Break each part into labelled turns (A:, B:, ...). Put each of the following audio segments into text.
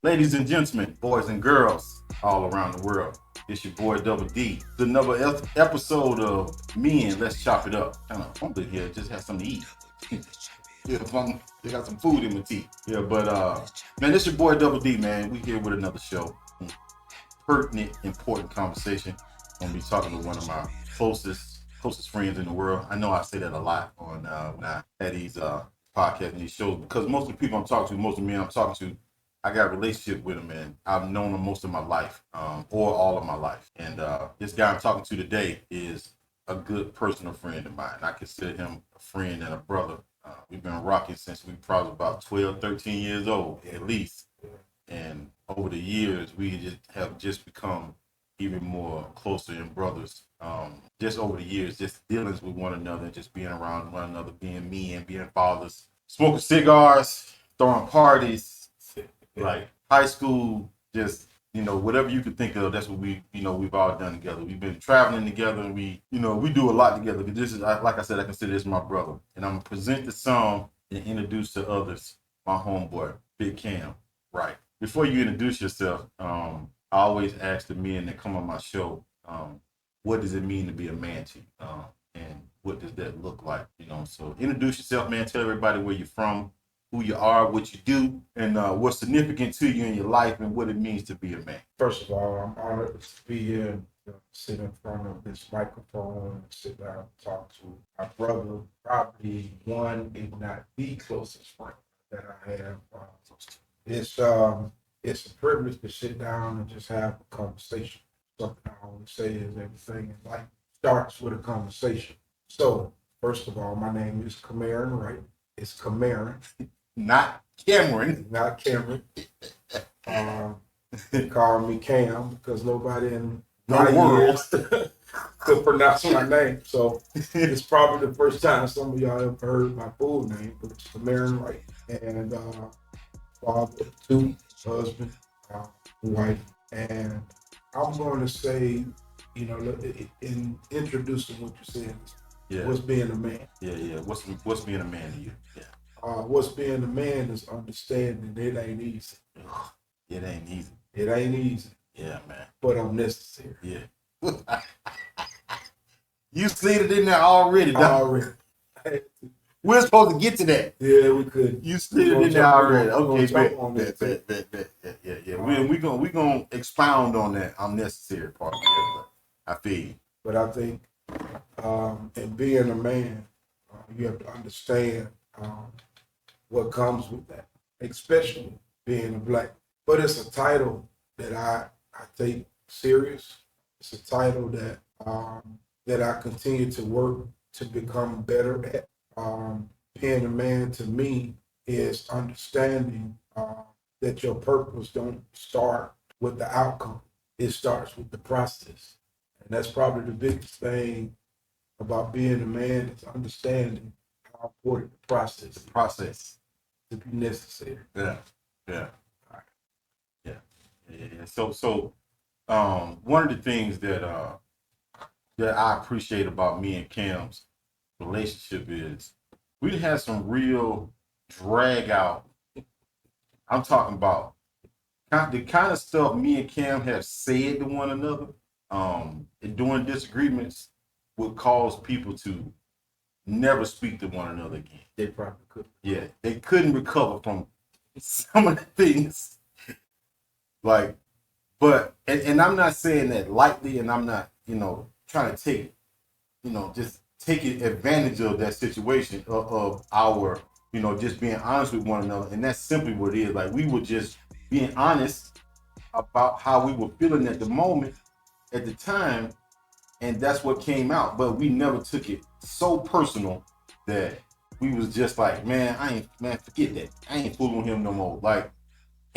A: Ladies and gentlemen, boys and girls all around the world, it's your boy Double D. It's another episode of Me and Let's Chop It Up. Kind of hungry here, just have something to eat. Yeah, they got some food in my teeth. Yeah, but man, this your boy Double D, man. We here with another show. Pertinent, important conversation. I'm gonna be talking to one of my closest friends in the world. I know I say that a lot on when I had these podcasts and these shows because most of the people I'm talking to, most of the men I'm talking to, I got a relationship with them and I've known them most of my life, or all of my life. And this guy I'm talking to today is a good personal friend of mine. I consider him a friend and a brother. We've been rocking since we probably about 12, 13 years old, at least. And over the years, we just become even more closer in brothers. Just over the years, just dealings with one another, just being around one another, being men, being fathers, smoking cigars, throwing parties, like high school, just whatever you could think of. That's what we've all done together. We've been traveling together, and we do a lot together. But this is, like I said, I consider this my brother, and I'm gonna present the song and introduce to others my homeboy, Big Cam. Right. Before you introduce yourself, I always ask the men that come on my show, what does it mean to be a man to you? And what does that look like? So introduce yourself, man. Tell everybody where you're from, who you are, what you do, and what's significant to you in your life and what it means to be a man.
B: First of all, I'm honored to be here and sit in front of this microphone and sit down and talk to my brother, probably one, if not the closest friend that I have. It's a privilege to sit down and just have a conversation. Something I always say is everything in life starts with a conversation. So, first of all, my name is Cameron Wright. It's Cameron,
A: Not Cameron.
B: not Cameron. They call me Cam because nobody in my
A: world
B: could pronounce my name. So it's probably the first time some of y'all have heard my full name, but it's Cameron Wright. And father of two, husband, wife. And I'm going to say, in introducing what you said,
A: Yeah.
B: what's being a man?
A: Yeah. What's being a man to you? Yeah.
B: What's being a man is understanding it ain't easy.
A: It ain't easy.
B: It ain't easy.
A: Yeah, man.
B: But I'm necessary.
A: Yeah. You slid it in there already, dog.
B: Already.
A: We're supposed to get to that.
B: Yeah, we could.
A: You slid it in there already. Okay,
B: bet.
A: Yeah. We're gonna expound on that unnecessary part. Yeah, I feel you.
B: But I think in being a man, you have to understand what comes with that, especially being a black. But it's a title that I take serious. It's a title that that I continue to work to become better at. Being a man to me is understanding that your purpose don't start with the outcome. It starts with the process. And that's probably the biggest thing about being a man is understanding how important the process is.
A: Process
B: to be necessary.
A: Yeah. So one of the things that I appreciate about me and Cam's relationship is we had some real drag out. I'm talking about the kind of stuff me and Cam have said to one another during disagreements would cause people to never speak to one another again.
B: They probably could.
A: Yeah, they couldn't recover from some of the things. Like, but and I'm not saying that lightly, and I'm not trying to take just taking advantage of that situation of our just being honest with one another, and that's simply what it is. Like, we were just being honest about how we were feeling at the moment, at the time, and that's what came out. But we never took it so personal that we was just like, man, forget that. I ain't fooling him no more. Like,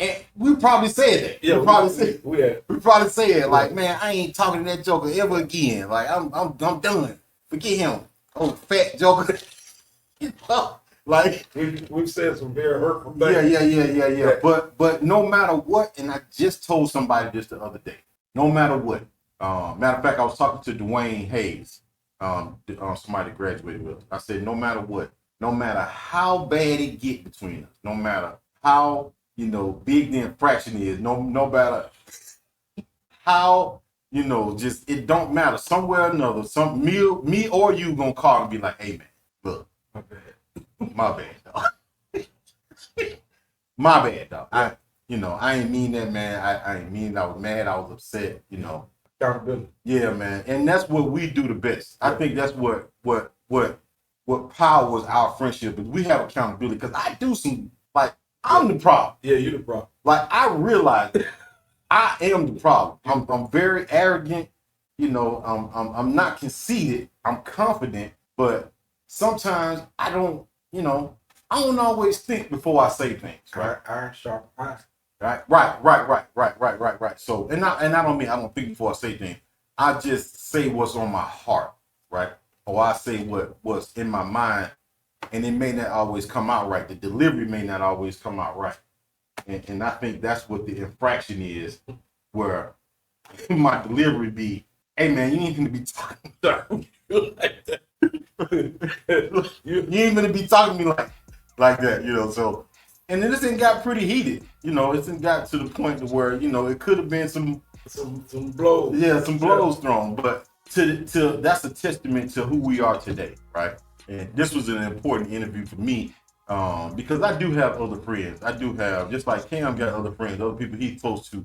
A: and we probably said that.
B: Yeah,
A: we probably said like, man, I ain't talking to that joker ever again. Like, I'm done. Forget him. Oh, fat joker. Like,
B: we've said some very hurtful things.
A: Yeah. But no matter what, and I just told somebody this the other day. No matter what. Matter of fact, I was talking to Dwayne Hayes, somebody that graduated with us. I said, no matter what, no matter how bad it get between us, no matter how big the infraction is, no matter how, just it don't matter. Somewhere or another, me or you gonna call and be like, hey man, look, my bad, dog. My bad, dog. I ain't mean that, man. I ain't mean I was mad, I was upset,
B: Accountability.
A: Yeah, man. And that's what we do the best. I think that's what powers our friendship is. We have accountability because I do some I'm the problem.
B: Yeah, you the problem.
A: Like I realize I am the problem. I'm very arrogant. I'm not conceited. I'm confident, but sometimes I don't. I don't always think before I say things. Right.
B: Iron sharp iron.
A: Right. So, and I don't mean I don't think before I say things. I just say what's on my heart, right? Or I say what's in my mind, and it may not always come out right. The delivery may not always come out right. And I think that's what the infraction is, where my delivery be, hey man, you ain't gonna be talking like that. you ain't gonna be talking to me like that, so. And then this thing got pretty heated, it's got to the point to where, it could have been some
B: blows.
A: Yeah, some blows thrown, but to that's a testament to who we are today, right? And this was an important interview for me, because I do have other friends. I do have, just like Cam got other friends, other people he's close to.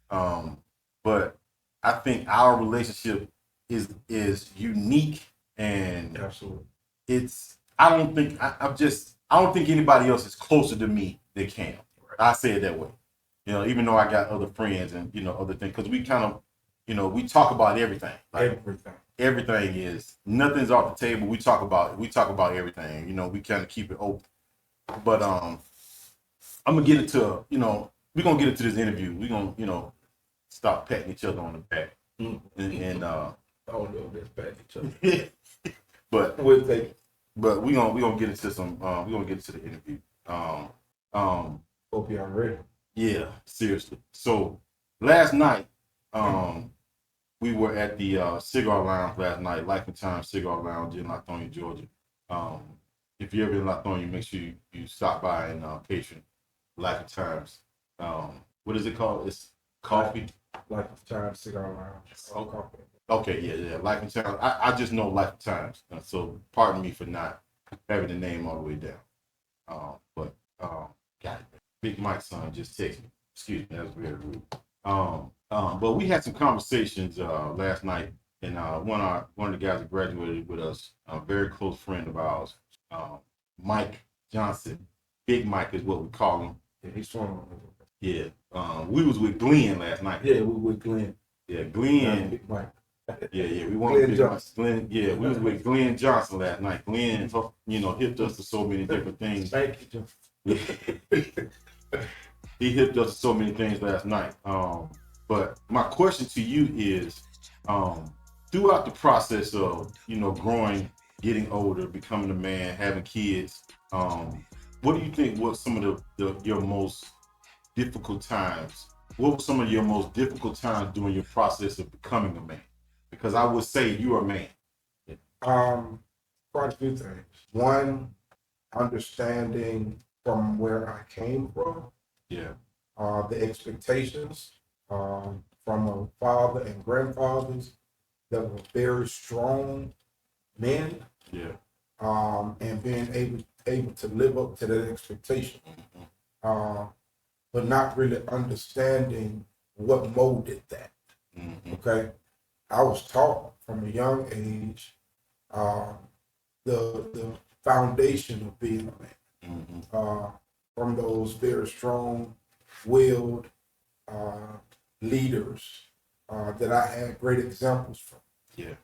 A: But I think our relationship is unique, and
B: absolutely,
A: it's. I don't think I don't think anybody else is closer to me than Cam. Right. I say it that way. Even though I got other friends and other things, because we kind of, we talk about everything. Like, everything is, nothing's off the table. We talk about everything. We kind of keep it open. But I'm gonna get into we're gonna get into this interview. We're gonna stop patting each other on the back. And
B: oh no, that's patting each other.
A: But
B: we'll take it.
A: But we gonna get into some we're gonna get into the interview.
B: Hope y'all ready.
A: Yeah, seriously. So last night, we were at the cigar lounge last night, Life and Time Cigar Lounge in Lithonia, Georgia. If you're ever in Lithonia, make sure you stop by and patron Life and Times. What is it called? It's coffee.
B: Life of Time Cigar Lounge.
A: Oh, coffee. Okay, yeah. Life and Times. I just know Life and Times, so pardon me for not having the name all the way down. But got it. Big Mike's son just texted me. Excuse me, that was very rude. But we had some conversations last night, and one of the guys that graduated with us, a very close friend of ours, Mike Johnson. Big Mike is what we call him.
B: Yeah, he's from.
A: Yeah. We was with Glenn last night.
B: Yeah, we were with Glenn.
A: Yeah, Glenn.
B: Big Mike.
A: Yeah. We wanted Big Mike. Glenn. Yeah, we was with Glenn Johnson last night. Glenn, hipped us to so many different things.
B: Thank you, John.
A: He hipped us to so many things last night. But my question to you is, throughout the process of growing, getting older, becoming a man, having kids, what do you think was some of your most difficult times? What were some of your most difficult times during your process of becoming a man? Because I would say you're a man.
B: Quite a few things. One, understanding from where I came from.
A: Yeah.
B: The expectations from a father and grandfathers that were very strong men.
A: Yeah.
B: And being able to live up to that expectation. But not really understanding what molded that. Okay. I was taught from a young age the foundation of being a man. From those very strong-willed leaders that I had great examples from.
A: Yeah.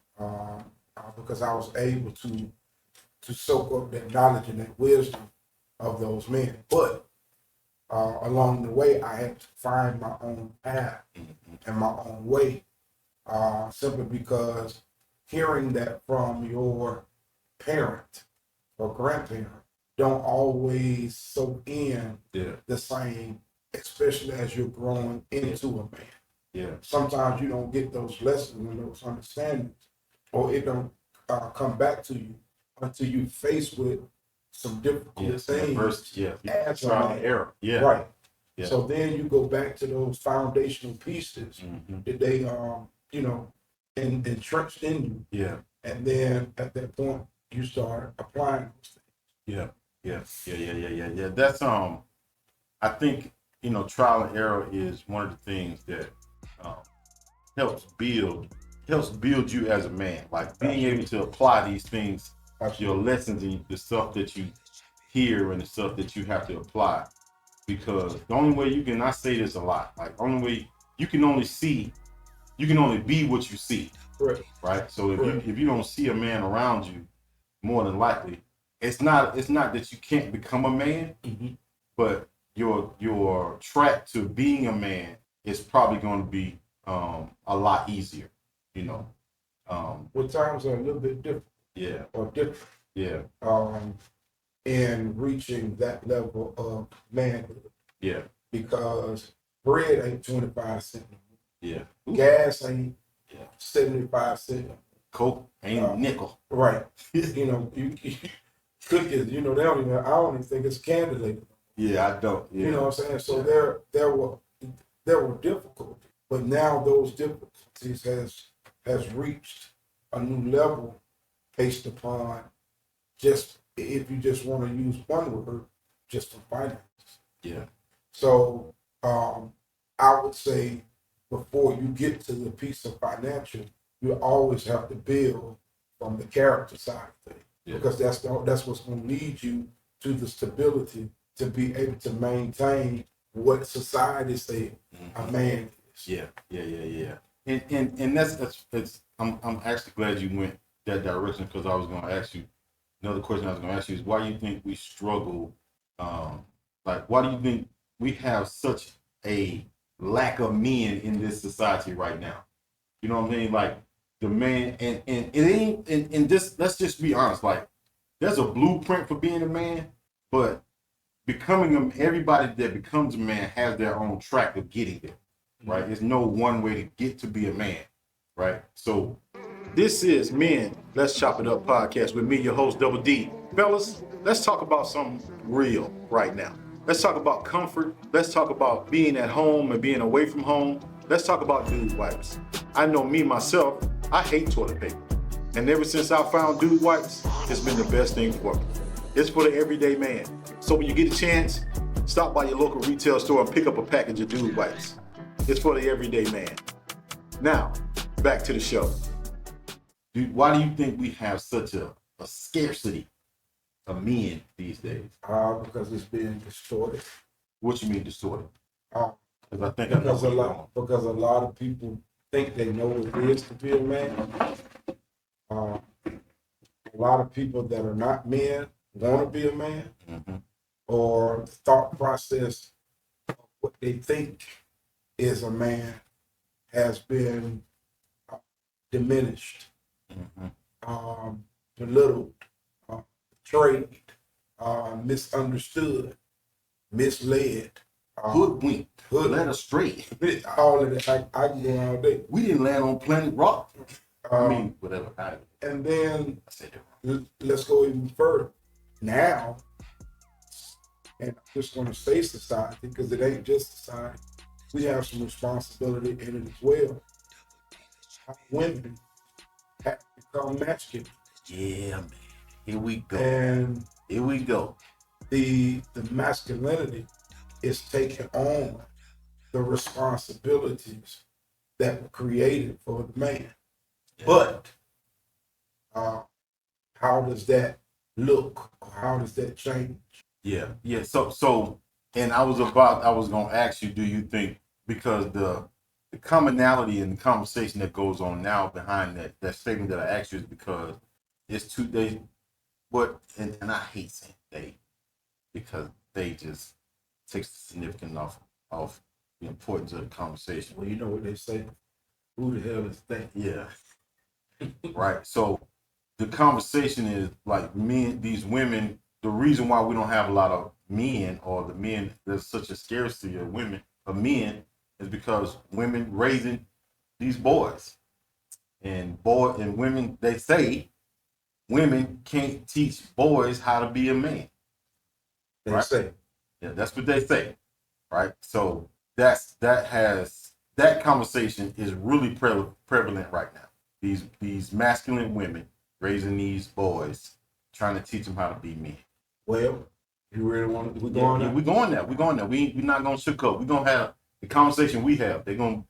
B: Because I was able to soak up that knowledge and that wisdom of those men. But along the way, I had to find my own path and my own way, simply because hearing that from your parent or grandparent don't always soak in the same, especially as you're growing into a man.
A: Yeah.
B: Sometimes you don't get those lessons and those understandings, or it don't come back to you until you faced with some difficult things.
A: Trial and error. Yeah.
B: Right.
A: Yeah.
B: So then you go back to those foundational pieces that they, you know, entrenched in you.
A: Yeah.
B: And then at that point, you start applying those things.
A: Yeah. That's I think, trial and error is one of the things that um, helps build you as a man. Like being able to apply these things, your lessons and the stuff that you hear and the stuff that you have to apply. Because the only way you can, I say this a lot, like only way you can only be what you see.
B: Correct.
A: Right. So if you don't see a man around you, more than likely, it's not that you can't become a man, but your track to being a man is probably going to be a lot easier,
B: Well, times are a little bit different.
A: Yeah.
B: Or different.
A: Yeah.
B: In reaching that level of manhood.
A: Yeah.
B: Because bread ain't 25 cents.
A: Yeah.
B: Gas ain't 75 cents.
A: Coke ain't nickel.
B: Right. You cookies, they don't even, I don't even think it's candelated.
A: Yeah, I don't. Yeah.
B: You know what I'm saying? So there were difficulties, but now those difficulties has reached a new level based upon just, if you just want to use one word, just for finances.
A: Yeah.
B: So I would say before you get to the piece of financial, you always have to build from the character side of things. Yeah. Because that's what's going to lead you to the stability to be able to maintain what society says a man is.
A: Yeah. And that's I'm actually glad you went that direction, because I was going to ask you another question. I was going to ask you is, why do you think we struggle? Like, why do you think we have such a lack of men in this society right now? You know what I mean? Like the man, and it ain't, and this, let's just be honest. Like, there's a blueprint for being a man, but everybody that becomes a man has their own track of getting there, right? There's no one way to get to be a man, right? So this is Men Let's Chop It Up podcast with me, your host, Double D. Fellas, let's talk about something real right now. Let's talk about comfort. Let's talk about being at home and being away from home. Let's talk about dude wipes. I know me, myself, I hate toilet paper. And ever since I found dude wipes, it's been the best thing for me. It's for the everyday man. So when you get a chance, stop by your local retail store and pick up a package of dude wipes. It's for the everyday man. Now, back to the show. Dude, why do you think we have such a scarcity of men these days?
B: Because it's being distorted.
A: What you mean distorted?
B: Because a lot of people think they know what it is to be a man. A lot of people that are not men want to be a man, or the thought process of what they think is a man has been diminished, belittled, betrayed, misunderstood, misled,
A: hoodwinked, led astray.
B: All of that. I can go all day.
A: We didn't land on planet rock. Whatever.
B: And then let's go even further. Now, and I'm just going to say society, because it ain't just society. We have some responsibility in it as well. Women have become masculine.
A: Yeah, man. Here we go.
B: And
A: here we go.
B: The masculinity is taking on the responsibilities that were created for the man. Yeah. But how does that look? Or how does that change?
A: Yeah. So, and I was going to ask you, do you think, because the commonality in the conversation that goes on now behind that statement that I asked you is because it's and I hate saying they, because they just takes the significance off the importance of the conversation.
B: Well, you know what they say, who the hell is they?
A: Yeah. Right. So the conversation is like these women, the reason why we don't have a lot of men, or the men, there's such a scarcity of men, is because women raising these boys. And women, they say women can't teach boys how to be a man.
B: They say.
A: Yeah, that's what they say. right? So that conversation is really prevalent right now. These masculine women raising these boys, trying to teach them how to be men.
B: Well, you really want to? We going there?
A: We going there. We going there. We're not gonna sugarcoat. We're gonna have the conversation we have. We're gonna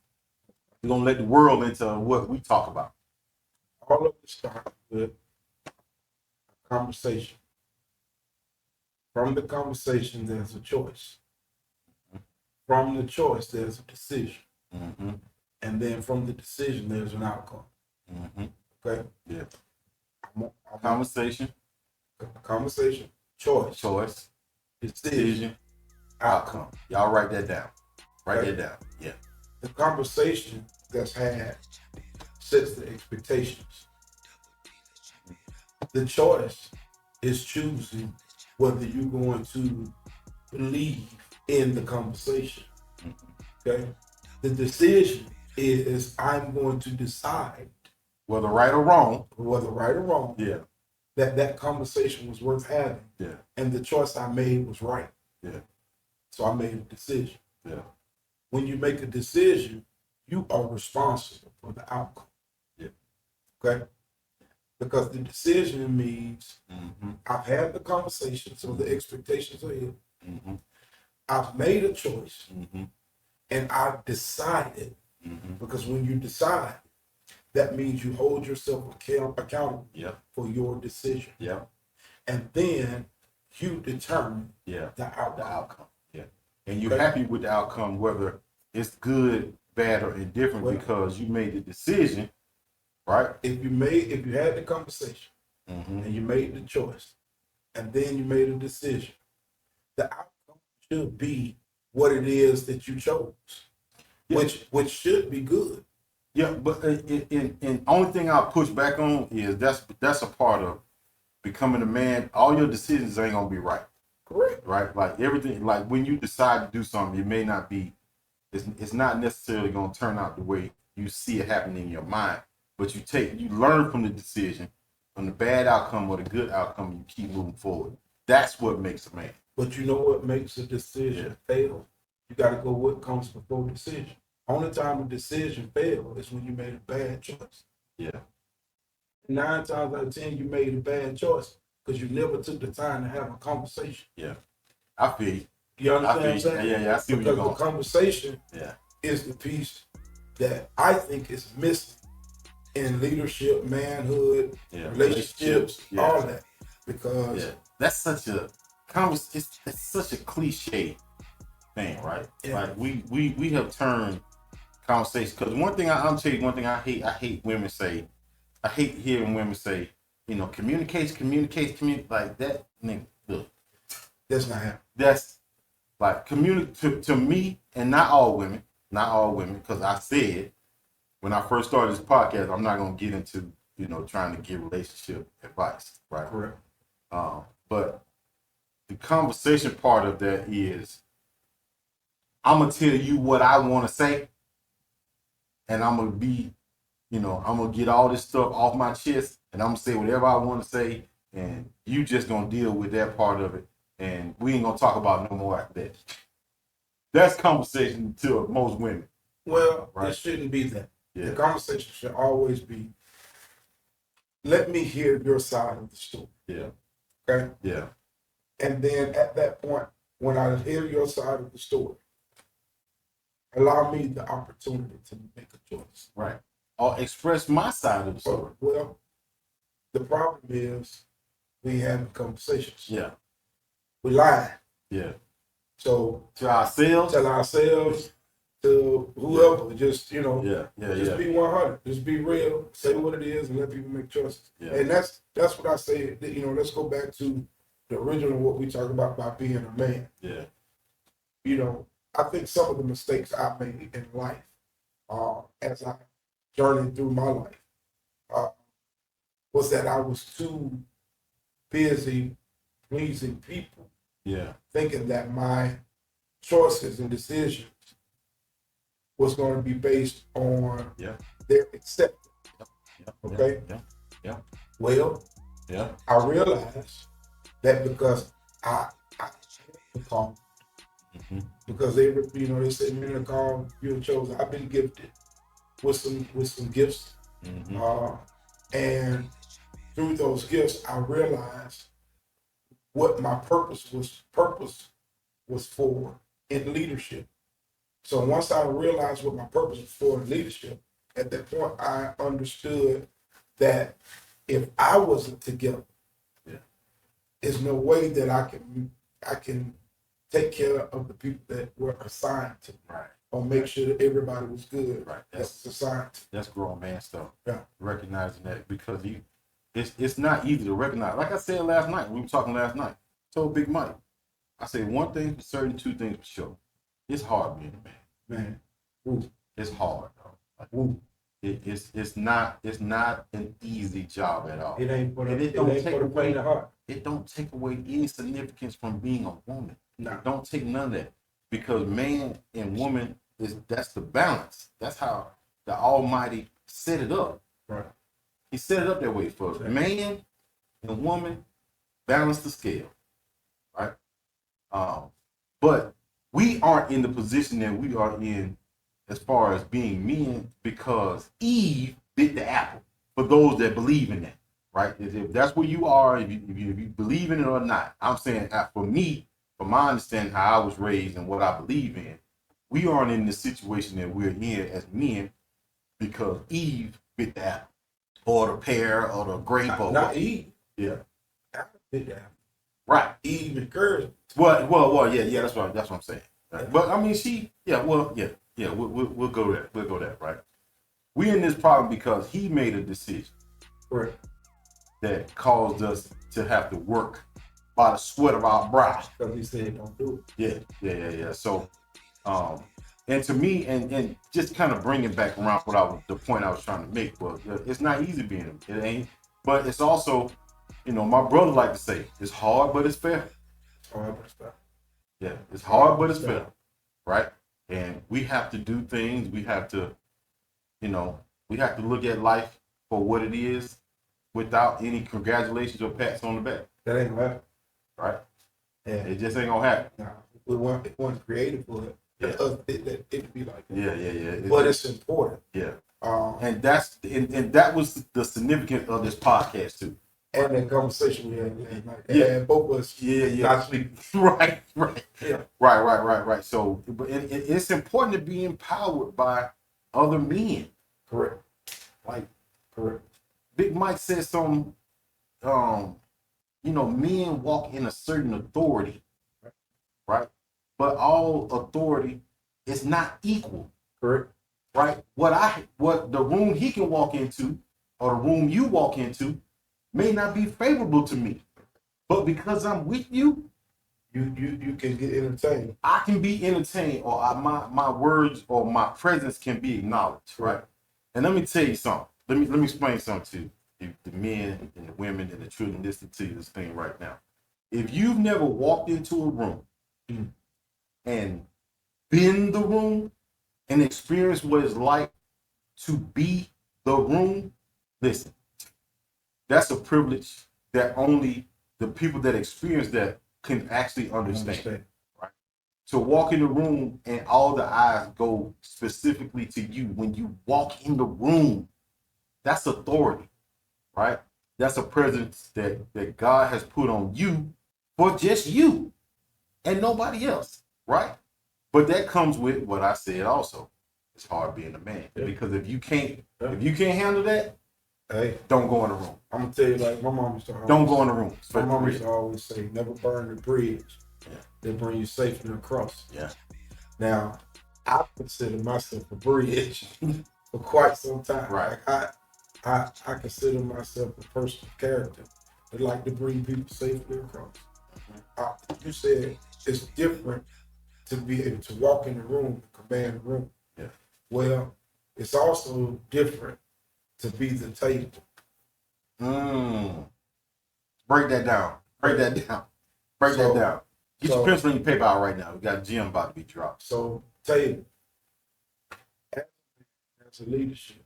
A: let the world into what we talk about.
B: All of it starts with a conversation. From the conversation, there's a choice. From the choice, there's a decision.
A: Mm-hmm.
B: And then from the decision, there's an outcome.
A: Mm-hmm.
B: Okay?
A: Yeah.
B: Conversation, choice, decision, outcome.
A: Y'all write that down. Write that down. Yeah.
B: The conversation that's had sets the expectations. The choice is choosing whether you're going to believe in the conversation. Okay? The decision is I'm going to decide
A: whether right or wrong.
B: Yeah. That conversation was worth having.
A: Yeah.
B: And the choice I made was right.
A: Yeah.
B: So I made a decision.
A: Yeah.
B: When you make a decision, you are responsible for the outcome.
A: Yeah.
B: Okay? Because the decision means
A: mm-hmm.
B: I've had the conversation, so the expectations are here.
A: Mm-hmm.
B: I've made a choice,
A: mm-hmm.
B: and I've decided.
A: Mm-hmm.
B: Because when you decide, that means you hold yourself accountable for your decision.
A: Yeah.
B: And then you determine the outcome.
A: Yeah. And you're happy with the outcome, whether it's good, bad, or indifferent, because you made the decision, right?
B: If you had the conversation
A: mm-hmm.
B: and you made the choice, and then you made a decision, the outcome should be what it is that you chose, which should be good.
A: Yeah, but and only thing I'll push back on is that's a part of becoming a man. All your decisions ain't gonna be right.
B: Correct.
A: Right? Like everything, like when you decide to do something, it may not be, it's not necessarily gonna turn out the way you see it happening in your mind. But you learn from the decision, from the bad outcome or the good outcome, you keep moving forward. That's what makes a man.
B: But you know what makes a decision fail? You gotta go what comes before decision. Only time a decision failed is when you made a bad choice.
A: Yeah.
B: 9 times out of 10, you made a bad choice because you never took the time to have a conversation.
A: Yeah. I feel you.
B: You understand what I'm saying?
A: Yeah, I see where you're going.
B: Because the conversation is the piece that I think is missing in leadership, manhood, relationships, all that. Because
A: that's such a it's such a cliche thing, right? Like we have turned conversation, because I'm tell you one thing I hate women say. I hate hearing women say, communicate, like that. Nigga, look,
B: that's not happening.
A: That's like to me, and not all women, because I said when I first started this podcast, I'm not gonna get into trying to give relationship advice, right?
B: Correct.
A: But the conversation part of that is, I'm gonna tell you what I want to say, and I'm gonna be, I'm gonna get all this stuff off my chest, and I'm gonna say whatever I want to say, and you just gonna deal with that part of it, and we ain't gonna talk about no more after that. That's conversation to most women.
B: Well, it shouldn't be that. Yeah. The conversation should always be, let me hear your side of the story.
A: Yeah.
B: Okay?
A: Yeah.
B: And then at that point, when I hear your side of the story, allow me the opportunity to make a choice.
A: Right. Or express my side of the story.
B: Well, the problem is we have conversations.
A: Yeah.
B: We lie.
A: Yeah.
B: So
A: to ourselves,
B: to whoever, just be 100, just be real, say what it is, and let people make choices. Yeah. And that's what I say. Let's go back to the original what we talk about being a man.
A: Yeah.
B: I think some of the mistakes I made in life, as I journeyed through my life, was that I was too busy pleasing people.
A: Yeah.
B: Thinking that my choices and decisions was going to be based on their acceptance. Okay?
A: Yeah.
B: Well, I realized that because I called because they say men are called, you're chosen. I've been gifted with some gifts, and through those gifts, I realized what my purpose was for in leadership. So once I realized what my purpose was for in leadership, at that point I understood that if I wasn't together, there's no way that I can take care of the people that were assigned to me.
A: Right.
B: Or make sure that everybody was good.
A: Right.
B: That's assigned to.
A: That's grown man stuff.
B: Yeah.
A: Recognizing that, because it's not easy to recognize. Like I said last night, we were talking last night. I told Big Mike, I said one thing for certain, two things for sure. It's hard being a man.
B: Man.
A: Ooh. It's hard, though. Like, ooh. It's not an easy job at all.
B: It ain't for the faint of heart.
A: It don't take away any significance from being a woman.
B: No.
A: Don't take none of that. Because man and woman, that's the balance. That's how the Almighty set it up.
B: Right.
A: He set it up that way for us. Right. Man and woman, balance the scale. Right? But we aren't in the position that we are in as far as being men because Eve bit the apple. For those that believe in that, right? If that's where you are, if you believe in it or not, I'm saying for me, from my understanding how I was raised and what I believe in, we aren't in the situation that we're in as men because Eve bit the apple, or the pear, or the grape, or
B: not Eve.
A: Yeah,
B: Adam bit the apple.
A: Right.
B: Eve encouraged.
A: Well, yeah. That's what I'm saying. Right? Yeah. But I mean, we'll go there. We'll go there, right? We're in this problem because he made a decision,
B: right,
A: that caused us to have to work by the sweat of our brow.
B: Because he said don't do it.
A: Yeah. So, and to me, and just kind of bringing back around the point I was trying to make was, it's not easy being it ain't, but it's also, my brother like to say, it's hard, but it's fair.
B: It's hard, but it's fair.
A: Yeah, it's hard, but it's fair, right? And we have to do things. We have to, we have to look at life for what it is without any congratulations or pats on the back.
B: That ain't gonna happen.
A: Right?
B: Yeah.
A: It just ain't gonna happen.
B: No, we weren't created for it. Yeah. It be like that.
A: Yeah.
B: But it's important.
A: Yeah. And that was the significance of this podcast too.
B: And the conversation we had last night. And both of us not sleeping.
A: Right.
B: Yeah.
A: Right. So it's important to be empowered by other men.
B: Correct.
A: Correct. Big Mike said something, men walk in a certain authority, right? But all authority is not equal.
B: Correct.
A: Right? What the room he can walk into or the room you walk into may not be favorable to me. But because I'm with you,
B: you can get entertained.
A: I can be entertained, or my words or my presence can be acknowledged, right? And let me tell you something. Let me explain something to you, the men and the women and the children listening to this thing right now. If you've never walked into a room and been the room and experienced what it's like to be the room, listen, that's a privilege that only the people that experience that can actually understand. Right? To walk in the room and all the eyes go specifically to you when you walk in the room, that's authority, right? That's a presence that God has put on you for just you and nobody else, right? But that comes with what I said also. It's hard being a man. Because if you can't handle that,
B: hey,
A: don't go in the room.
B: I'm gonna tell you, like my mom used to always
A: don't go in the room.
B: My mom used to always say, never burn the bridge. Yeah. They bring you safely across.
A: Yeah.
B: Now, I consider myself a bridge for quite some time.
A: Right.
B: Like I consider myself a person of character that like to bring people safely across. You said it's different to be able to walk in the room, command the room.
A: Yeah.
B: Well, it's also different to be the table.
A: Break that down. Break that down. Get your pencil and your paper out right now. We got a gym about to be dropped.
B: So, table. As a leadership,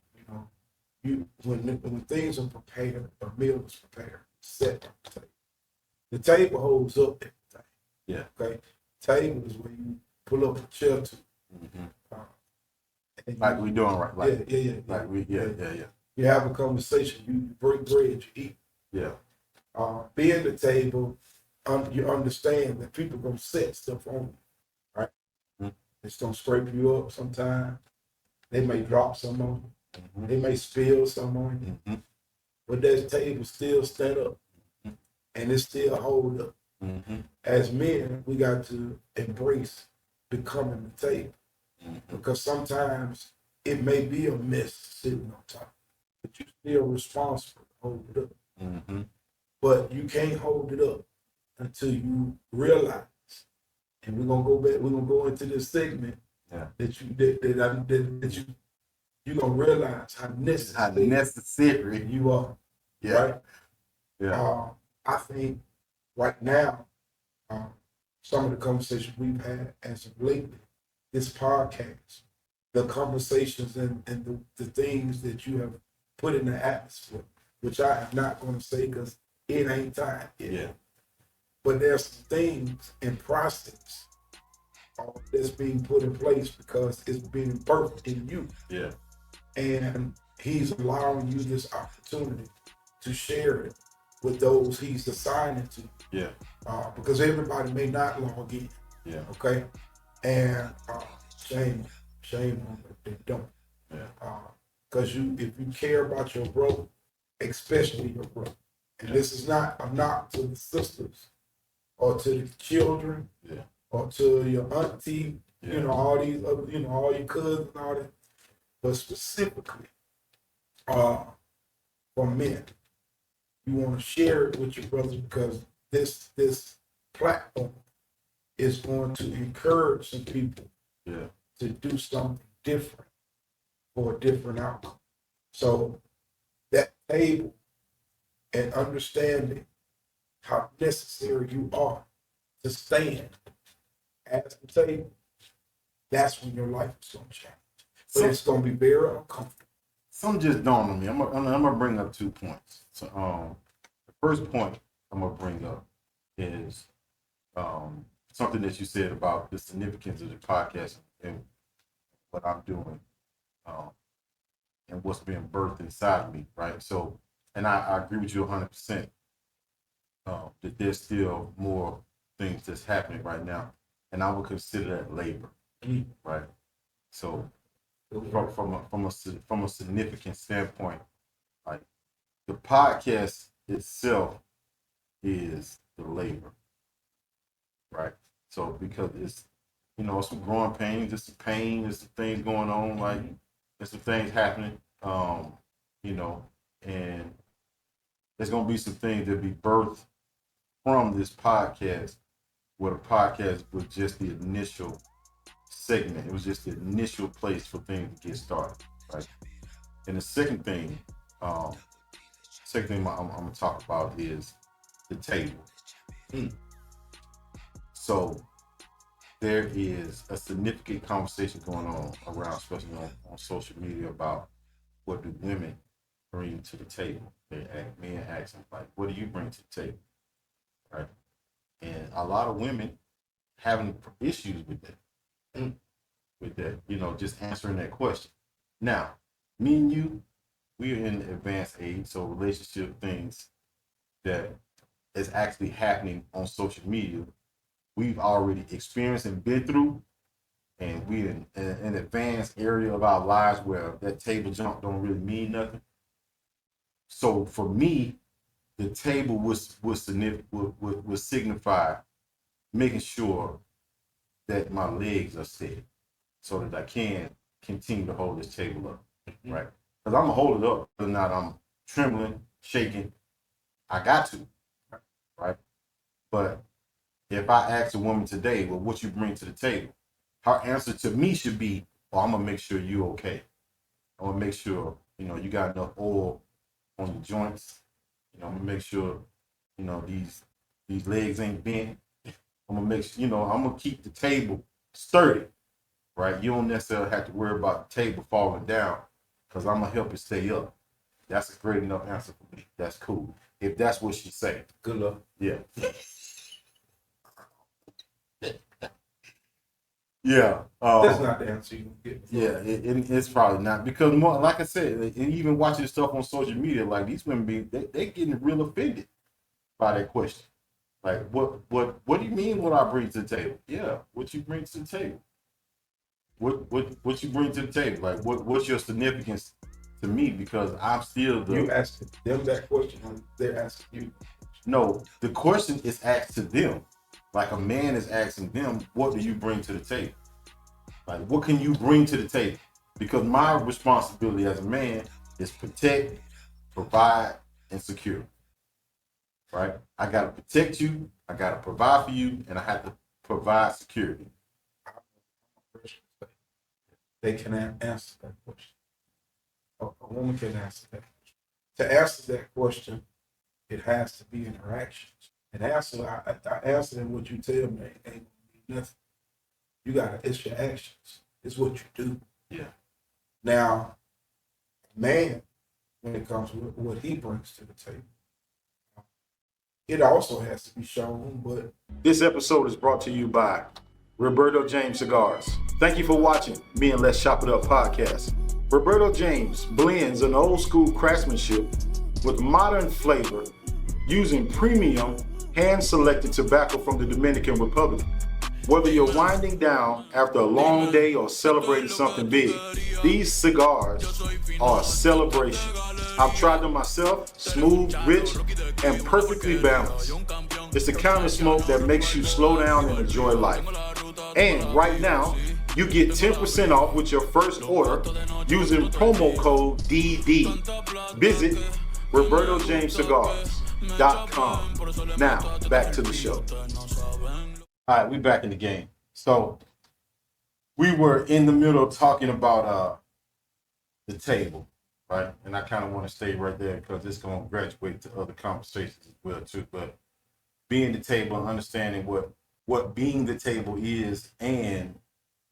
B: when things are prepared, a meal is prepared, set on the table. The table holds up everything.
A: Yeah.
B: Okay. Table is where you pull up a chair to.
A: Like we doing right. Like,
B: yeah.
A: Like we, yeah.
B: You have a conversation. You break bread. You eat.
A: Yeah.
B: Be at the table. You understand that people gonna set stuff on you, right? It's gonna scrape you up sometimes. They may drop some on you. They may spill some on you. But that table still stand up, and it still hold up. As men, we got to embrace becoming the table, because sometimes it may be a mess sitting on top, but you're still responsible to hold it up. But you can't hold it up until you realize, and we're gonna go back. We're gonna go into this segment that you gonna realize how necessary you are.
A: Yeah.
B: Right.
A: Yeah.
B: I think right now, some of the conversations we've had as of lately, this podcast, the conversations and the things that you have put in the atmosphere, which I am not going to say because it ain't time yet.
A: Yeah.
B: But there's some things in process that's being put in place because it's being birthed in you.
A: Yeah.
B: And he's allowing you this opportunity to share it with those he's assigning to.
A: Yeah.
B: Because everybody may not log in.
A: Yeah.
B: Okay. And shame on them. They don't.
A: Yeah.
B: Because if you care about your brother, especially your brother, and this is not a knock to the sisters or to the children, or to your auntie, all these other, all your cousins and all that, but specifically for men, you want to share it with your brothers because this platform is going to encourage some people to do something different for a different outcome. So that table and understanding how necessary you are to stand at the table, that's when your life is going to change. But it's going to be very uncomfortable.
A: Something just dawned on me. I'm gonna bring up 2 points. So, the first point I'm gonna bring up is something that you said about the significance of the podcast and what I'm doing, and what's being birthed inside of me, right? So, and I agree with you 100%. That there's still more things that's happening right now, and I would consider that labor, right? So, from a significant standpoint, like the podcast itself is the labor, right? So because it's some growing pains, there's some pain, there's some things going on, like there's some things happening, and there's gonna be some things that be birthed from this podcast, where the podcast was just the initial segment. It was just the initial place for things to get started, right? And the second thing I'm gonna talk about is the table. So there is a significant conversation going on around, especially on social media, about what do women bring to the table. Men ask them, like, what do you bring to the table, right? And a lot of women having issues with that, just answering that question. Now, me and you, we're in advanced age, so relationship things that is actually happening on social media, we've already experienced and been through, and we're in an advanced area of our lives where that table jump don't really mean nothing. So for me, the table would signify making sure that my legs are set so that I can continue to hold this table up, right? Because I'm gonna hold it up, whether or not I'm trembling, shaking. I got to, right? But if I ask a woman today, well, what you bring to the table? Her answer to me should be, well, I'm gonna make sure you're okay. I'm gonna make sure, you got enough oil on the joints. I'm gonna make sure, these legs ain't bent. I'm gonna make sure, I'm gonna keep the table sturdy, right? You don't necessarily have to worry about the table falling down, because I'm gonna help it stay up. That's a great enough answer for me. That's cool. If that's what she say.
B: Good luck.
A: Yeah. Yeah.
B: That's not the answer you get.
A: Yeah, it's probably not, because more, like I said, and even watching stuff on social media, like these women they getting real offended by that question. Like, what do you mean what I bring to the table? Yeah, what you bring to the table? What you bring to the table? Like, what's your significance to me? Because I'm still
B: You asking them that question, or they're asking you?
A: No, the question is asked to them. Like a man is asking them, what do you bring to the table? Like, what can you bring to the table? Because my responsibility as a man is protect, provide, and secure. Right? I gotta protect you, I gotta provide for you, and I have to provide security.
B: They can answer that question. A woman can answer that question. To answer that question, it has to be interactions. And answer, I answer them what you tell me ain't gonna be nothing. You gotta, it's your actions. It's what you do.
A: Yeah.
B: Now, man, when it comes to what he brings to the table, it also has to be shown. But this episode is brought to you by Roberto James Cigars. Thank you for watching me and Let's Chop It Up podcast. Roberto James blends an old school craftsmanship with modern flavor using premium hand-selected tobacco from the Dominican Republic. Whether you're winding down after a long day or celebrating something big, these cigars are a celebration. I've tried them myself, smooth, rich, and perfectly balanced. It's the kind of smoke that makes you slow down and enjoy life. And right now, you get 10% off with your first order using promo code DD. Visit RobertoJamesCigars.com. Now, back to the show. All right, we back in the game. So we were in the middle of talking about the table, right? And I kind of want to stay right there because it's going to graduate to other conversations as well too. But being the table and understanding what being the table is, and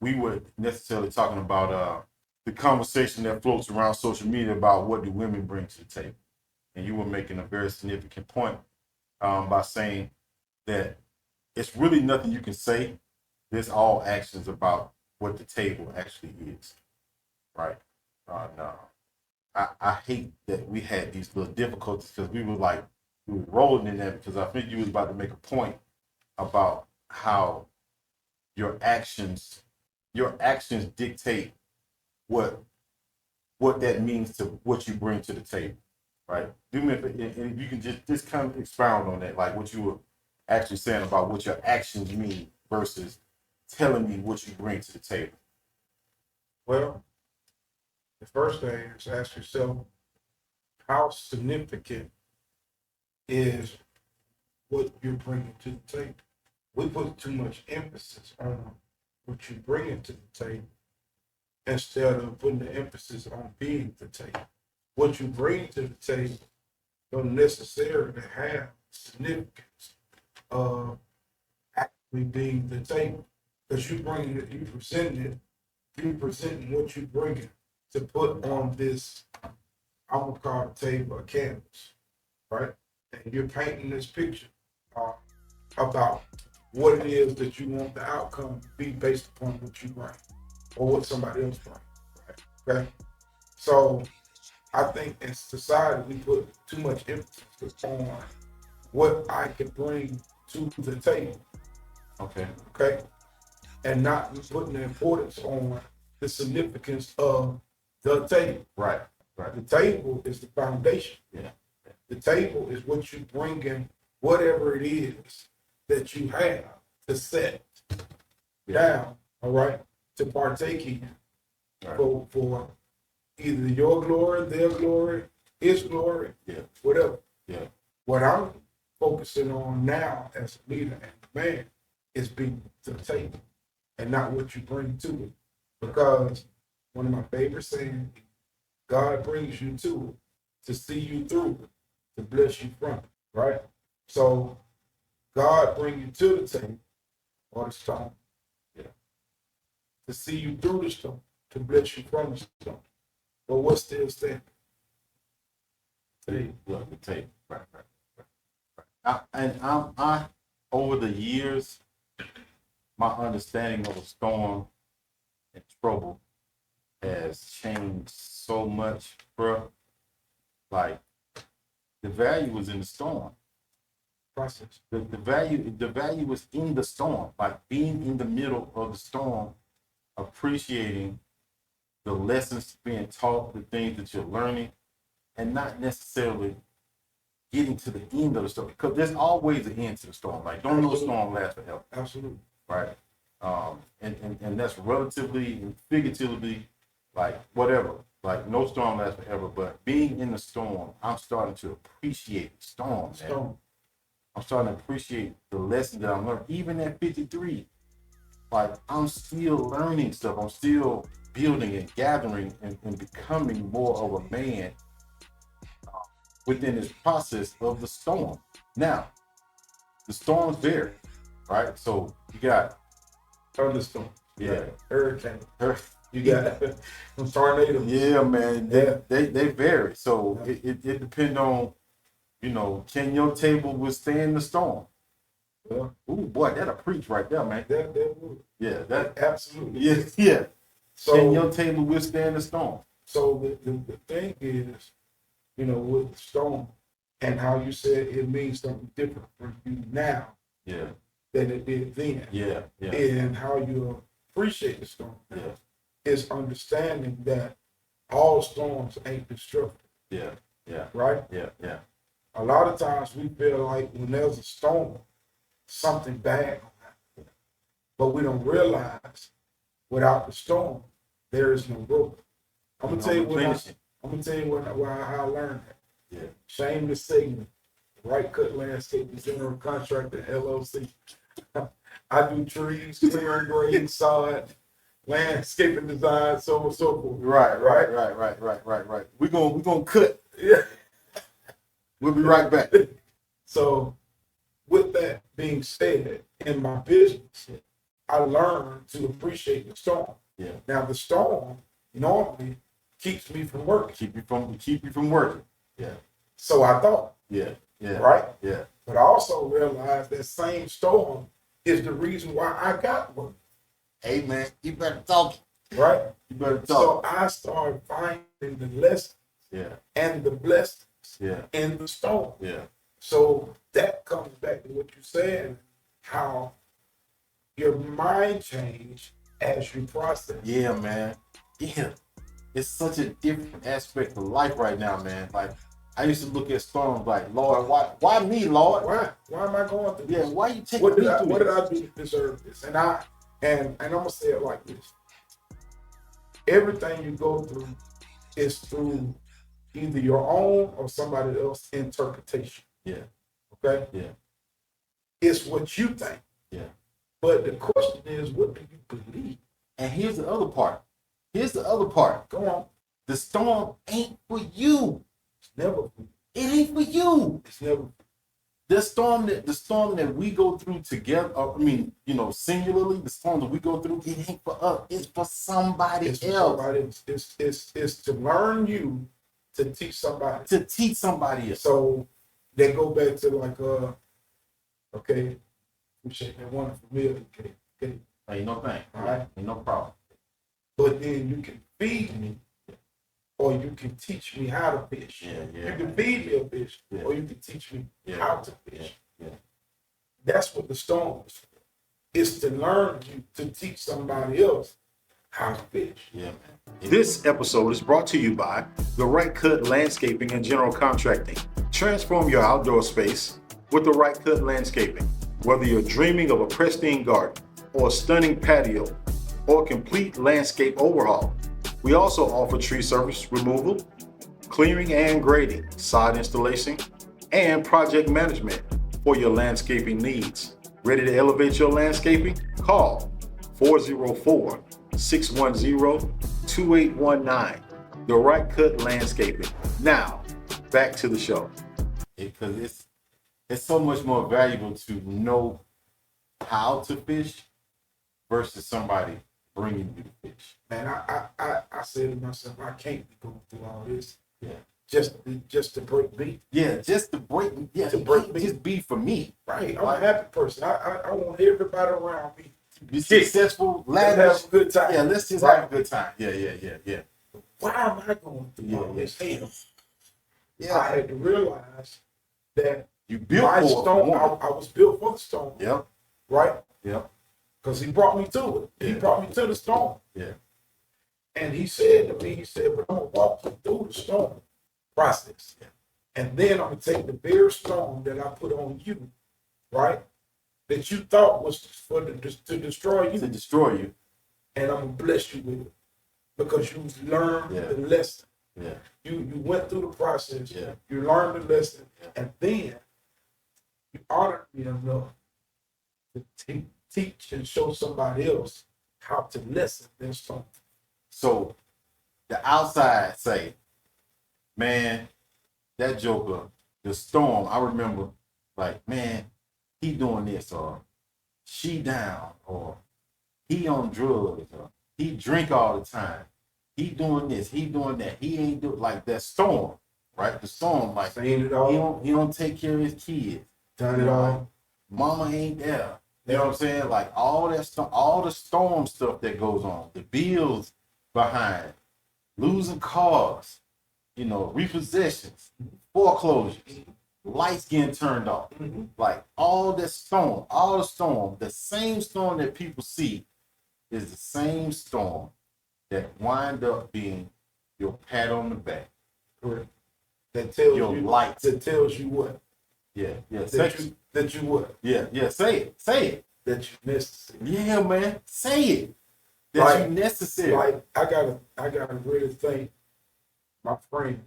B: we were necessarily talking about the conversation that floats around social media about what do women bring to the table. And you were making a very significant point by saying that it's really nothing you can say. There's all actions about what the table actually is, right? No, I hate that we had these little difficulties because we were rolling in that, because I think you was about to make a point about how your actions dictate what that means to what you bring to the table, right? Do me and you can just kind of expound on that, like what you were actually saying about what your actions mean versus telling me what you bring to the table. Well, the first thing is ask yourself, how significant is what you're bringing to the table? We put too much emphasis on what you're bringing to the table instead of putting the emphasis on being the table. What you bring to the table don't necessarily have significance of actually being the table, because you bring it, you presenting what you bringing to put on this, I'm gonna call the table a canvas, right? And you're painting this picture about what it is that you want the outcome to be based upon what you bring or what somebody else brings, right? Okay. So I think in society we put too much emphasis on what I can bring to the table.
A: Okay.
B: Okay. And not putting the importance on the significance of the table.
A: Right. Right.
B: The table is the foundation.
A: Yeah.
B: The table is what you bring in, whatever it is that you have to set down, all right, to partake in, right, for either your glory, their glory, his glory, whatever.
A: Yeah.
B: What I'm focusing on now as a leader and a man is being to the table and not what you bring to it. Because one of my favorite sayings, God brings you to it to see you through it, to bless you from it, right? So God bring you to the table or the stone, to see you through the stone, to bless you from the stone. But what's still standing?
A: The table. Right. I over the years, my understanding of a storm and trouble has changed so much, bro. Like the value was in the storm.
B: Process.
A: The value was in the storm. Like being in the middle of the storm, appreciating the lessons being taught, the things that you're learning, and not necessarily getting to the end of the storm. Because there's always an end to the storm. Like don't no storm last forever.
B: Absolutely.
A: Right. And that's relatively and figuratively, like whatever. Like no storm lasts forever, but being in the storm, I'm starting to appreciate the storm. Man. I'm starting to appreciate the lesson that I'm learning. Even at 53, like I'm still learning stuff. I'm still building and gathering and becoming more of a man within this process of the storm. Now, the storms vary, right? So you got
B: thunderstorm,
A: yeah,
B: hurricane, you got tornadoes.
A: Yeah, man, they vary. So it depends on, can your table withstand the storm?
B: Yeah.
A: Ooh, boy, that'll preach right there, man.
B: That would.
A: Yeah, that
B: absolutely.
A: Yeah.
B: So
A: can your table withstand the storm?
B: So the thing is, with the storm and how you said it means something different for you now.
A: Yeah.
B: Than it did then.
A: Yeah.
B: And how you appreciate the storm.
A: Yeah.
B: Is understanding that all storms ain't destructive.
A: Yeah.
B: Right?
A: Yeah.
B: A lot of times we feel like when there's a storm, something bad will happen. But we don't realize without the storm, there is no growth. I'm gonna tell you how I learned that.
A: Yeah.
B: Shameless segment. Right Cut Landscape General Contractor LLC. I do trees, clearing, grading, sod, landscaping design, so on and so forth.
A: Right. We're gonna cut.
B: Yeah.
A: We'll be right back.
B: So with that being said, in my business, I learned to appreciate the storm.
A: Yeah.
B: Now the storm normally keeps me from working.
A: Keep you from working. Yeah.
B: So I thought.
A: Yeah.
B: Right?
A: Yeah.
B: But I also realized that same storm is the reason why I got work.
A: Hey man, you better talk.
B: Right?
A: You better talk.
B: So I started finding the lessons and the blessings in the storm.
A: Yeah.
B: So that comes back to what you said, how your mind changed as you process.
A: Yeah, man. Yeah. It's such a different aspect of life right now, man. Like I used to look at storms like, Lord, why me, Lord?
B: Why am I going through this?
A: Why you taking me through this?
B: What did I do to deserve this? And I'm gonna say it like this. Everything you go through is through either your own or somebody else's interpretation.
A: Yeah.
B: Okay?
A: Yeah.
B: It's what you think.
A: Yeah.
B: But the question is, what do you believe?
A: And here's the other part.
B: Go on.
A: The storm ain't for you.
B: It's never for you.
A: It ain't for you.
B: It's never.
A: The storm that we go through together, singularly, the storm that we go through, it ain't for us. It's for somebody else.
B: It's to learn you to teach somebody.
A: To teach somebody else.
B: So they go back to like, okay, appreciate that wonderful meal. Okay.
A: Ain't no thing.
B: All right.
A: Ain't no problem.
B: But then you can feed me, or you can teach me how to fish.
A: Yeah.
B: You can feed me a fish, or you can teach me how to fish.
A: Yeah.
B: That's what the storm is for. It's to learn you to teach somebody else how to fish.
A: Yeah, man. This episode is brought to you by The Right Cut Landscaping and General Contracting. Transform your outdoor space with The Right Cut Landscaping. Whether you're dreaming of a pristine garden or a stunning patio or a complete landscape overhaul, we also offer tree surface removal, clearing and grading, sod installation, and project management for your landscaping needs. Ready to elevate your landscaping? Call 404-610-2819. The Right Cut Landscaping. Now, back to the show. Because it's so much more valuable to know how to fish versus somebody bringing you the fish.
B: Man, I said to myself, I can't be going through all this.
A: Yeah.
B: Just to break beat.
A: Yeah, just to break. Yeah,
B: to break beat.
A: Just be for me.
B: Right. I'm a happy person. I want everybody around me
A: be successful,
B: Let's
A: lavish.
B: have a good time.
A: Yeah, let's just have a good time. Yeah.
B: Why am I going through all this hell?
A: Yeah.
B: I had to realize that
A: you built
B: my
A: for
B: storm,
A: one.
B: I was built for the storm.
A: Yep.
B: Right?
A: Yep.
B: Because he brought me to it.
A: Yeah.
B: He brought me to the storm.
A: Yeah.
B: And he said to me, he said, but I'm going to walk you through the storm process.
A: Yeah.
B: And then I'm going to take the very storm that I put on you, right? That you thought was to destroy you.
A: To destroy you.
B: And I'm going to bless you with it. Because you learned the lesson.
A: Yeah.
B: You went through the process.
A: Yeah.
B: You learned the lesson. Yeah. And then you honored me enough to teach and show somebody else how to lessen their storm.
A: So the outside say, man, that joker, the storm, I remember like, man, he doing this, or she down, or he on drugs, or he drink all the time. He doing this, he doing that. He ain't do like that storm, right? The storm, like
B: saying it all.
A: He don't take care of his kids.
B: Done it all.
A: Mama ain't there. You know what I'm saying? Like all that stuff, all the storm stuff that goes on, the bills behind, losing cars, you know, repossessions, foreclosures, lights getting turned off.
B: Mm-hmm.
A: Like all the storm, the same storm that people see is the same storm that wind up being your pat on the back.
B: Correct. That tells
A: your
B: you
A: light.
B: That tells you what?
A: Yeah.
B: That you what?
A: Yeah. Say it.
B: That you necessary.
A: Yeah, man. Say it. That you necessary.
B: Like I gotta really thank my friend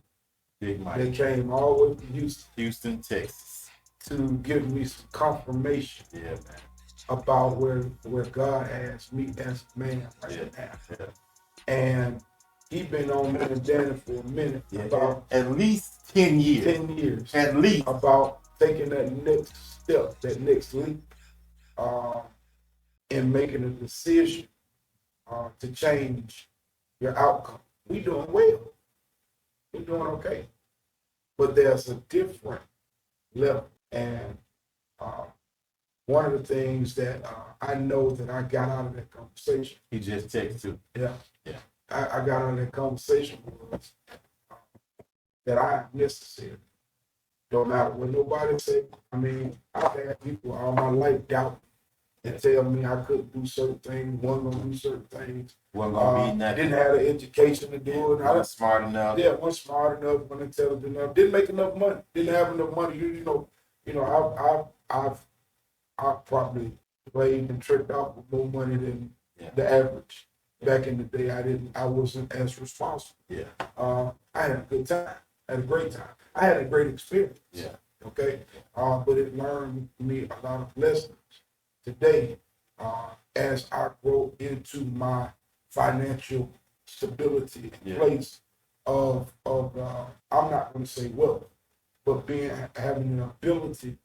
A: Big Mike.
B: that came all the way to
A: Houston, Texas,
B: to give me some confirmation.
A: Yeah, man.
B: About where God has me as a man right now.
A: Yeah.
B: And he been on me and Danny for a minute.
A: Yeah,
B: about
A: at least 10 years.
B: 10 years.
A: At least.
B: About taking that next step, that next leap, and making a decision to change your outcome. We doing well. We're doing okay. But there's a different level. And one of the things that I know that I got out of that conversation.
A: He just texted too.
B: Yeah.
A: Yeah.
B: I got out of that conversation was that I am necessary. Don't matter what nobody say. I mean, I've had people all my life doubt and tell me I couldn't do certain things, wasn't gonna do certain things.
A: Wasn't gonna be nothing.
B: Didn't have the education to do it.
A: Wasn't smart enough.
B: Yeah, wasn't smart enough, wasn't intelligent enough. Didn't make enough money. Didn't have enough money. You know. I've probably played and tricked out with more money than the average. Back in the day, I wasn't as responsible.
A: Yeah.
B: I had a good time. I had a great time. I had a great experience.
A: Yeah.
B: Okay. But it learned me a lot of lessons today as I grow into my financial stability place of I'm not going to say wealth, but having an ability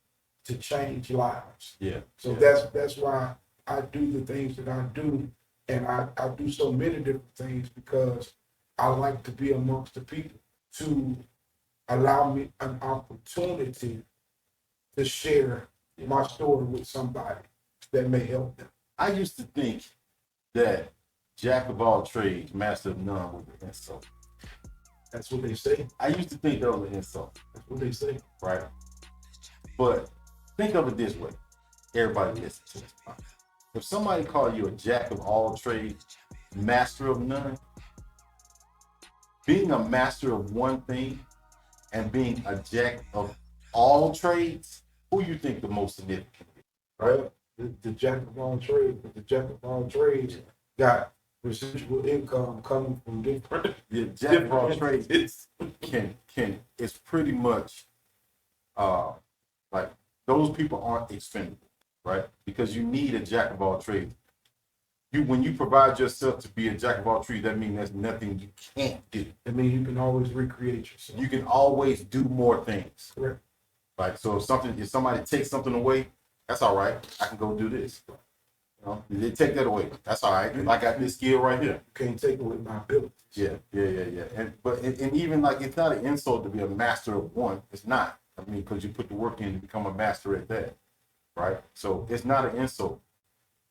B: to change lives.
A: Yeah.
B: So that's why I do the things that I do, and I do so many different things because I like to be amongst the people to allow me an opportunity to share my story with somebody that may help them.
A: I used to think that jack of all trades, master of none was an insult.
B: That's what they say.
A: I used to think that was an insult.
B: That's what they say.
A: Right. But think of it this way. Everybody listen to this. If somebody called you a jack of all trades, master of none, being a master of one thing and being a jack of all trades, who you think the most significant is?
B: Right? Well, the jack of all trades, but the jack of all trades got residual income coming from different.
A: The jack of all trades it's pretty much like those people aren't expendable, right? Because you need a jack of all trades. When you provide yourself to be a jack of all trades, that means there's nothing you can't do.
B: I mean, you can always recreate yourself.
A: You can always do more things.
B: Correct.
A: Like, so if somebody takes something away, that's all right. I can go do this. You know, they take that away. That's all right. I got this skill right here.
B: You can't take away my abilities.
A: Yeah. And even like, it's not an insult to be a master of one. It's not. I mean, because you put the work in to become a master at that, right? So it's not an insult.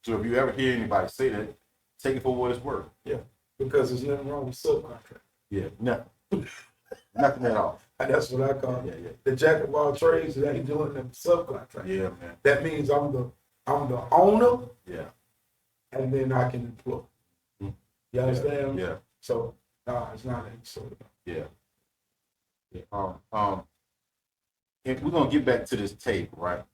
A: So if you ever hear anybody say that, take it for what it's worth.
B: Yeah, because there's nothing wrong with subcontract.
A: Yeah, nothing. Nothing at all.
B: That's what I call it.
A: Yeah.
B: The jack of all trades, that ain't doing them subcontract.
A: Yeah, man.
B: That means I'm the owner,
A: Yeah.
B: and then I can employ.
A: Mhm.
B: You understand?
A: Yeah.
B: So it's not any sort of.
A: Yeah. And we're gonna get back to this tape, right?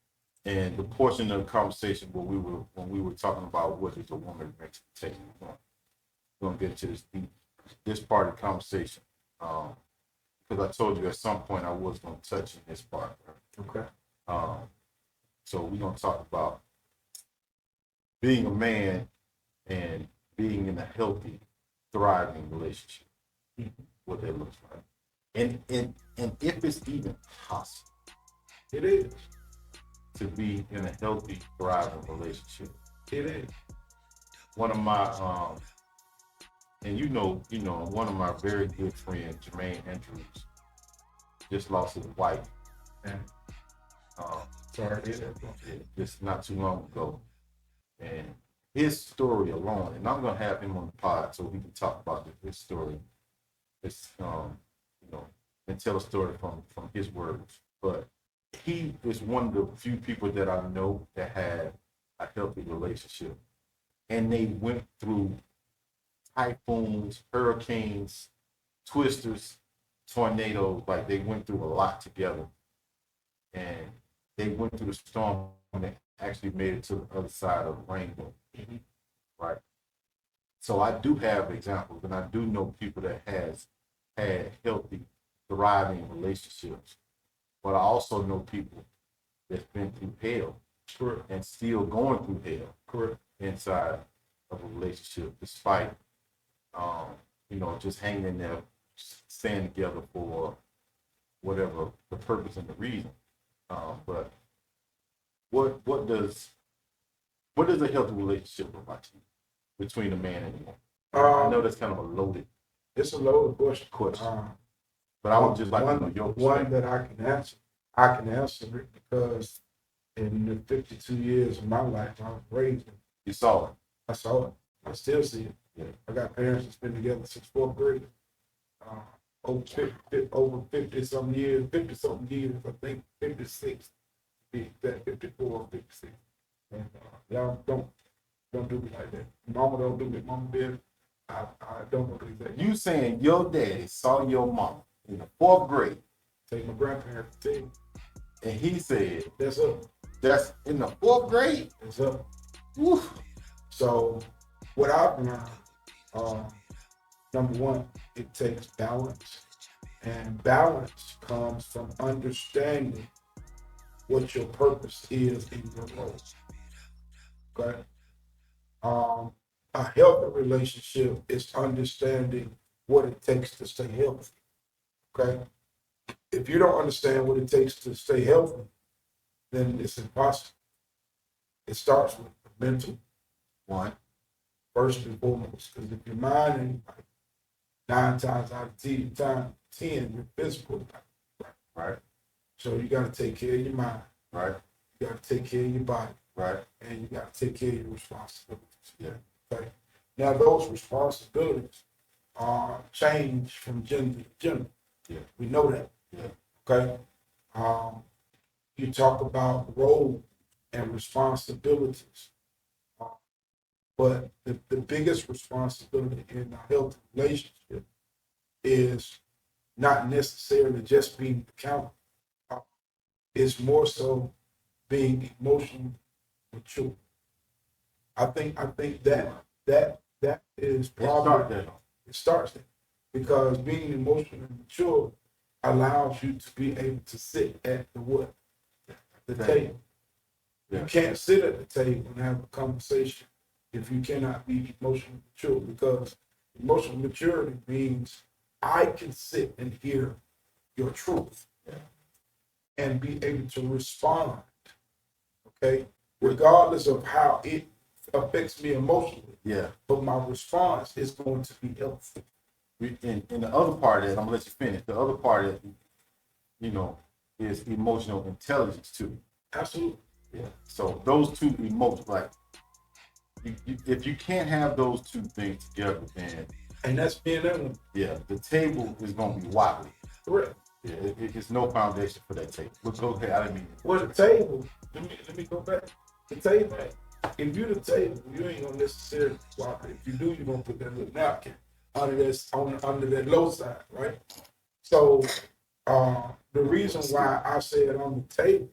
A: And the portion of the conversation where we were talking about what is a woman bring to the table. We're gonna get to this part of the conversation. Because I told you at some point I was gonna touch on this part. Right?
B: Okay.
A: So we're gonna talk about being a man and being in a healthy, thriving relationship.
B: Mm-hmm.
A: What that looks like. And if it's even possible.
B: It is.
A: To be in a healthy, thriving relationship.
B: It is.
A: One of my and one of my very good friends, Jermaine Andrews, just lost his wife.
B: And
A: sorry, just not too long ago. And his story alone, and I'm gonna have him on the pod so we can talk about his story. It's and tell a story from his words. But he is one of the few people that I know that had a healthy relationship. And they went through typhoons, hurricanes, twisters, tornadoes. Like they went through a lot together. And they went through the storm and they actually made it to the other side of the rainbow. Mm-hmm. Right. So I do have examples, and I do know people that has had healthy, thriving relationships. But I also know people that's been through hell. Correct. And still going through hell. Correct. Inside of a relationship, despite just hanging in there, staying together for whatever the purpose and the reason. But what does a healthy relationship look like to you between a man and a woman? I know that's kind of a loaded.
B: It's a loaded question.
A: But I would just like to know your
B: one that I can answer. I can answer it because in the 52 years of my life, I was raised.
A: You saw it.
B: I saw it. I still see it. Yeah. I got parents that's been together since fourth grade. Over 50 something years, I think 56. Be that 54, 56. And y'all don't do me like that. Mama don't do me. Mama did. I don't do that.
A: You saying your daddy saw your mama in the fourth grade?
B: Take my grandparents to team.
A: And he said,
B: "That's up."
A: That's in the fourth grade.
B: That's up.
A: Woo.
B: So, what I've learned, number one, it takes balance, and balance comes from understanding what your purpose is in your role. Okay. A healthy relationship is understanding what it takes to stay healthy. Okay. If you don't understand what it takes to stay healthy, then it's impossible. It starts with the mental one, first and foremost. Because if your mind ain't right, 9 times out of 10, your physical right. So you got to take care of your mind. Right. You got to take care of your body. Right. And you got to take care of your responsibilities. Yeah. Okay. Now those responsibilities change from gender to gender. Yeah. We know that. Yeah. Okay. You talk about role and responsibilities. But the biggest responsibility in a healthy relationship is not necessarily just being accountable. It's more so being emotionally mature. I think that is probably it starts there. Because being emotionally mature allows you to be able to sit at the table. Yeah. You can't sit at the table and have a conversation if you cannot be emotionally mature, because emotional maturity means I can sit and hear your truth and be able to respond, okay, regardless of how it affects me emotionally. Yeah. But my response is going to be healthy.
A: And the other part of it, I'm gonna let you finish. The other part of it, is emotional intelligence too.
B: Absolutely.
A: Yeah. So those two emotions, like if you can't have those two things together, then
B: And that's being that one.
A: yeah, the table is gonna be wobbly.
B: Correct.
A: Yeah, it's no foundation for that table. But go ahead, I didn't mean.
B: Well, the table. Let me go back. The table. If you the table, you ain't gonna necessarily swap it. If you do, you're gonna put that little napkin under that low side, right? So the reason why I said on the table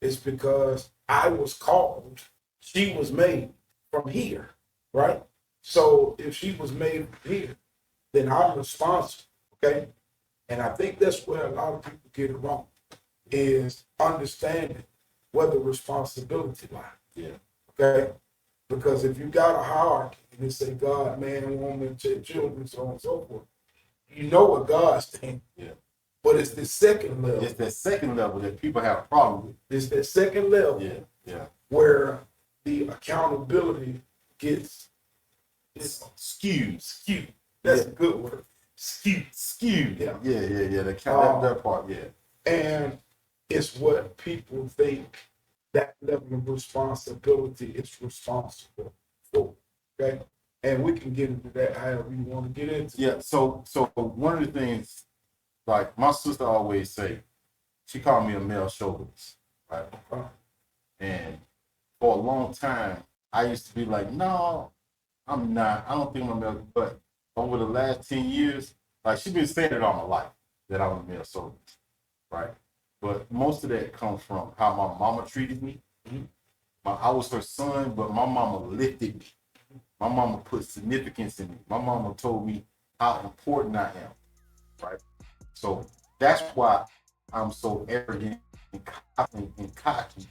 B: is because I was called. She was made from here, right? So if she was made from here, then I'm responsible, okay? And I think that's where a lot of people get it wrong, is understanding where the responsibility lies.
A: Yeah.
B: Okay? Because if you got a hierarchy and it say God, man, woman, children, so on and so forth, you know what God's saying.
A: Yeah.
B: But it's the second level.
A: It's that second level that people have a problem with.
B: It's that second level.
A: Yeah. Yeah.
B: Where the accountability gets
A: skewed.
B: That's a good word.
A: Skewed.
B: Yeah.
A: Yeah. That part, yeah.
B: And it's what people think that level of responsibility is responsible for. Okay. And we can get into that however you want to get into.
A: Yeah. So one of the things, like my sister always say, she called me a male chauvinist, right? And for a long time, I used to be like, no, I'm not. I don't think I'm a male. But over the last 10 years, like she's been saying it all my life that I'm a male chauvinist, right? But most of that comes from how my mama treated me.
B: Mm-hmm.
A: I was her son, but my mama lifted me. My mama put significance in me. My mama told me how important I am, right? So that's why I'm so arrogant and cocky,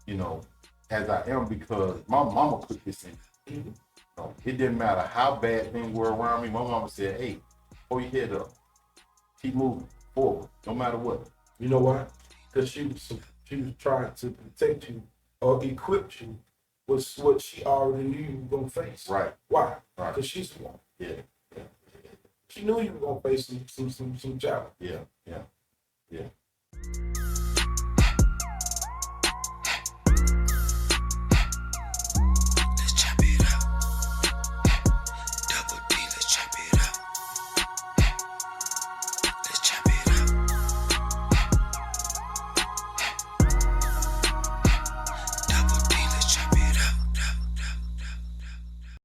A: you know, as I am, because my mama put this in me. You know, it didn't matter how bad things were around me. My mama said, hey, hold your head up. Keep moving forward, no matter what.
B: You know why? Because she was trying to protect you or equip you with what she already knew you were going to face.
A: Right.
B: Why?
A: Right.
B: Because she's the one.
A: Yeah.
B: She knew you were going to face some challenge.
A: Yeah.